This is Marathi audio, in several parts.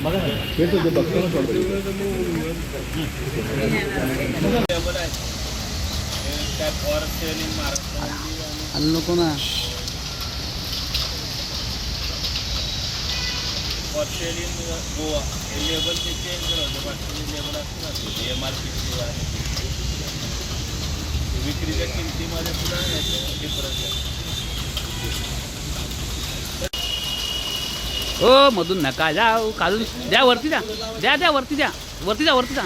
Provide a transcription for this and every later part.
बघा ना ते तर बघतो नको ना ऑस्ट्रेलियन गोवा हे लेबल ते चेंज करवलं बाकी लेबल असतं MRP विक्रीच्या किमतीमध्ये सुद्धा याचं डिफरन्स आहे. ओ मधून नका जाऊ काढून द्या वरती द्या द्या द्या वरती द्या वरती द्या वरती द्या.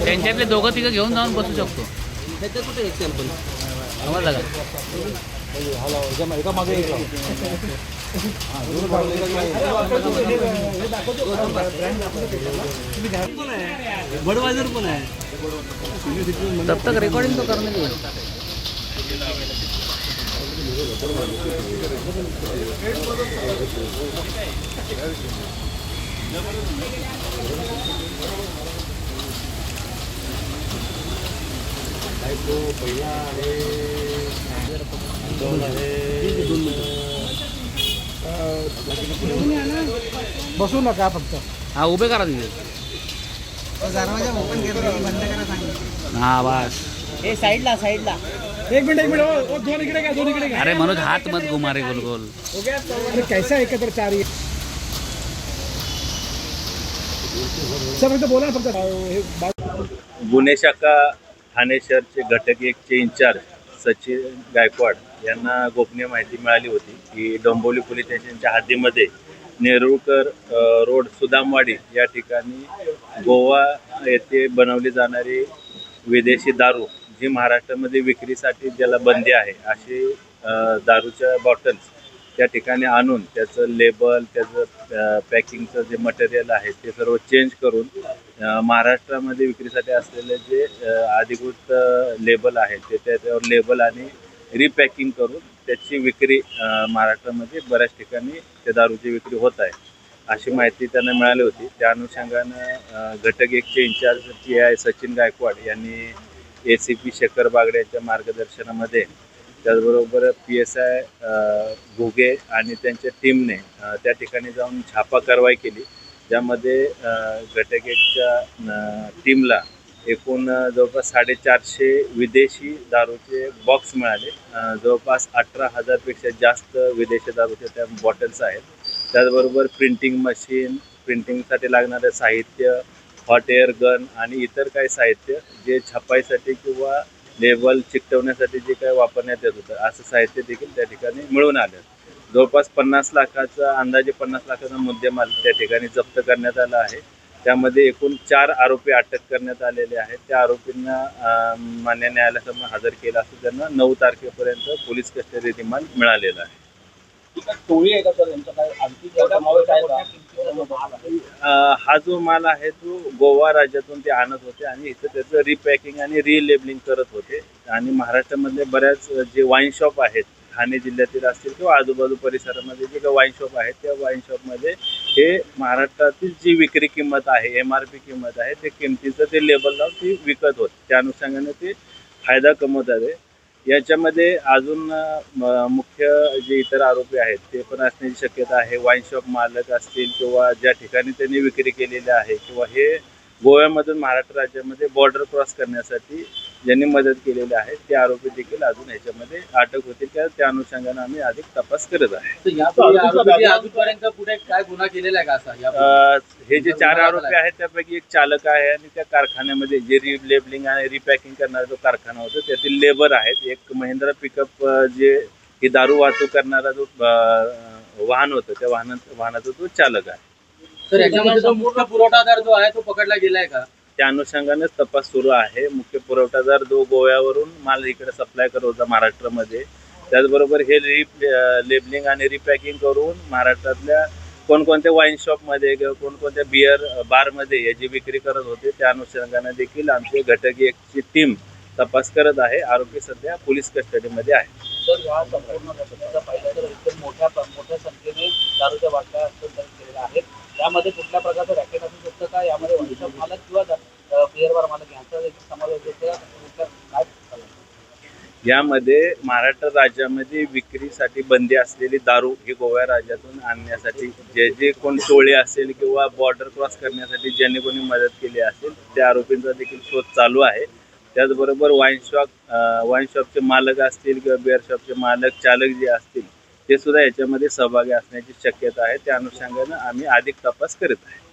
त्यांच्यातले दोघं तिघं घेऊन जाऊन बसू शकतो. कुठे एक्झाम्पल आम्हाला बडवायझर पण आहे तब तक रिकॉर्डिंग तो करने के बसू नका फक्त. हा उभे करा तिथे. हा बस साईडला साईडला एक मिनट दोन इकडे का दोन इकडे. अरे मनोज हाथ मत घुमा रे गोल गोल. अरे कैसा एकत्र चार सब बोला ना फक्त. गुन्हे शाखा ठाणे शहरचे घटक 1चे इंचार्ज सचिन गायकवाड यांना गोपनीय माहिती मिळाली होती की डोंबिवली पोलीस स्टेशनच्या हद्दीमध्ये नेरुळकर रोड सुदामवाडी या ठिकाणी गोवा येथे बनवली जाणारी विदेशी दारू जी महाराष्ट्रामध्ये विक्रीसाठी ज्याला बंदी आहे अशी दारूच्या बॉटल्स त्या ठिकाणी आणून त्याचं लेबल त्याचं पॅकिंगचं जे मटेरियल आहे ते सर्व चेंज करून महाराष्ट्रामध्ये विक्रीसाठी असलेले जे अधिकृत लेबल आहे ते त्याच्यावर लेबल आणि रिपॅकिंग करून त्याची विक्री महाराष्ट्रामध्ये बऱ्याच ठिकाणी त्या दारूची विक्री होत आहे अशी माहिती त्यांना मिळाली होती. त्या अनुषंगानं घटक 1चे इंचार्ज PI सचिन गायकवाड यांनी ACP शेखर बागडे यांच्या मार्गदर्शनामध्ये त्याचबरोबर PSI घुगे आणि त्यांच्या टीमने त्या ठिकाणी जाऊन छापा कारवाई केली ज्यामध्ये घटक 1च्या टीमला एकूण जवळपास 450 विदेशी दारूचे बॉक्स मिळाले. जवळपास 18,000पेक्षा जास्त विदेशी दारूचे त्या बॉटल्स आहेत. त्याचबरोबर प्रिंटिंग मशीन प्रिंटिंगसाठी लागणारं साहित्य हॉट एअर गन आणि इतर काही साहित्य जे छपाईसाठी किंवा लेबल चिकटवण्यासाठी जे काही वापरण्यात येत होतं असं साहित्य देखील त्या ठिकाणी मिळून आलं. जवळपास 50 लाखाचा अंदाजे 50 लाखाचा मुद्देमाल त्या ठिकाणी जप्त करण्यात आला आहे. त्यामध्ये एकूण 4 आरोपी अटक करण्यात आलेले आहेत. त्या आरोपींना मान्य न्यायालयासमोर हजर केलं असं त्यांना 9 तारखेपर्यंत पोलीस कस्टडी रिमांड मिळालेला आहे. हा जो माल आहे तो गोवा राज्यातून ते आणत होते आणि इथं त्याचं रिपॅकिंग आणि रिलेबलिंग करत होते आणि महाराष्ट्रामधले बऱ्याच जे वाईन शॉप आहेत ठाणे जिल्ह्यातील असतील किंवा आजूबाजू परिसरामध्ये जे काही वाईन शॉप आहेत त्या वाईन शॉपमध्ये हे महाराष्ट्रातील जी विक्री किंमत आहे MRP किंमत आहे त्या किमतीचं ते लेबल लावून ती विकत होते. त्या अनुषंगाने ते फायदा कमवत आहे. याच्यामध्ये अजून मुख्य जे इतर आरोपी आहेत ते पण असण्याची शक्यता आहे. वाईन शॉप मालक असतील किंवा ज्या ठिकाणी त्यांनी विक्री केलेली आहे किंवा हे गोव्यामधून महाराष्ट्र राज्यामध्ये बॉर्डर क्रॉस करण्यासाठी ज्यांनी मदत केलेली आहे ते आरोपी देखील अजून ह्याच्यामध्ये अटक होतील. त्या अनुषंगाने आम्ही अधिक तपास करत आहे. काय गुन्हा केलेला आहे का असा? हे जे 4 आरोपी आहेत त्यापैकी एक चालक आहे आणि त्या कारखान्यामध्ये जे रिलेबलिंग आणि रिपॅकिंग करणारा जो कारखाना होता त्यातील लेबर आहेत. एक महिंद्रा पिकअप जे ही दारू वाहतूक करणारा जो वाहन होतं त्या वाहनाचा तो चालक आहे. तर याच्यामध्ये जो मुख्य पुरवठादार जो आहे तो पकडला गेलाय का? त्या अनुषंगानेच तपास सुरू आहे. मुख्य पुरवठादार जो गोव्यावरून माल इकडे सप्लाय करत होता महाराष्ट्रामध्ये त्याचबरोबर हे लेबलिंग आणि रिपॅकिंग करून महाराष्ट्रातल्या कोणकोणत्या वाईन शॉपमध्ये किंवा कोणकोणत्या बिअर बारमध्ये याची विक्री करत होते त्या अनुषंगाने देखील आमची घटक एकची टीम तपास करत आहे. आरोपी सध्या पोलीस कस्टडीमध्ये आहे. तर ह्या संपूर्ण घटनेचा पाहिलं तर एकदम मोठ्या संख्येने दारूच्या बाटल्या हस्तांतरित केलेल्या आहेत. यामध्ये कुठल्या प्रकारचं रॅकेट असू शकतं का? यामध्ये वॉइनशॉप मालक किंवा बिअर बार मालक यांचा देखील समावेश होतो का? काय यामध्ये महाराष्ट्र राज्यामध्ये विक्रीसाठी बंदी असलेली दारू ही गोवा राज्यातून आणण्यासाठी जे कोण टोळे असेल किंवा बॉर्डर क्रॉस करण्यासाठी ज्यांनी कोणी मदत केली असेल त्या आरोपींचा देखील शोध चालू आहे. त्याचबरोबर वाईन शॉपचे मालक असतील किंवा बिअर शॉपचे मालक चालक जे असतील ते सुद्धा याच्यामध्ये सहभागी असण्याची शक्यता आहे. त्या अनुषंगाने आम्ही अधिक तपास करत आहे.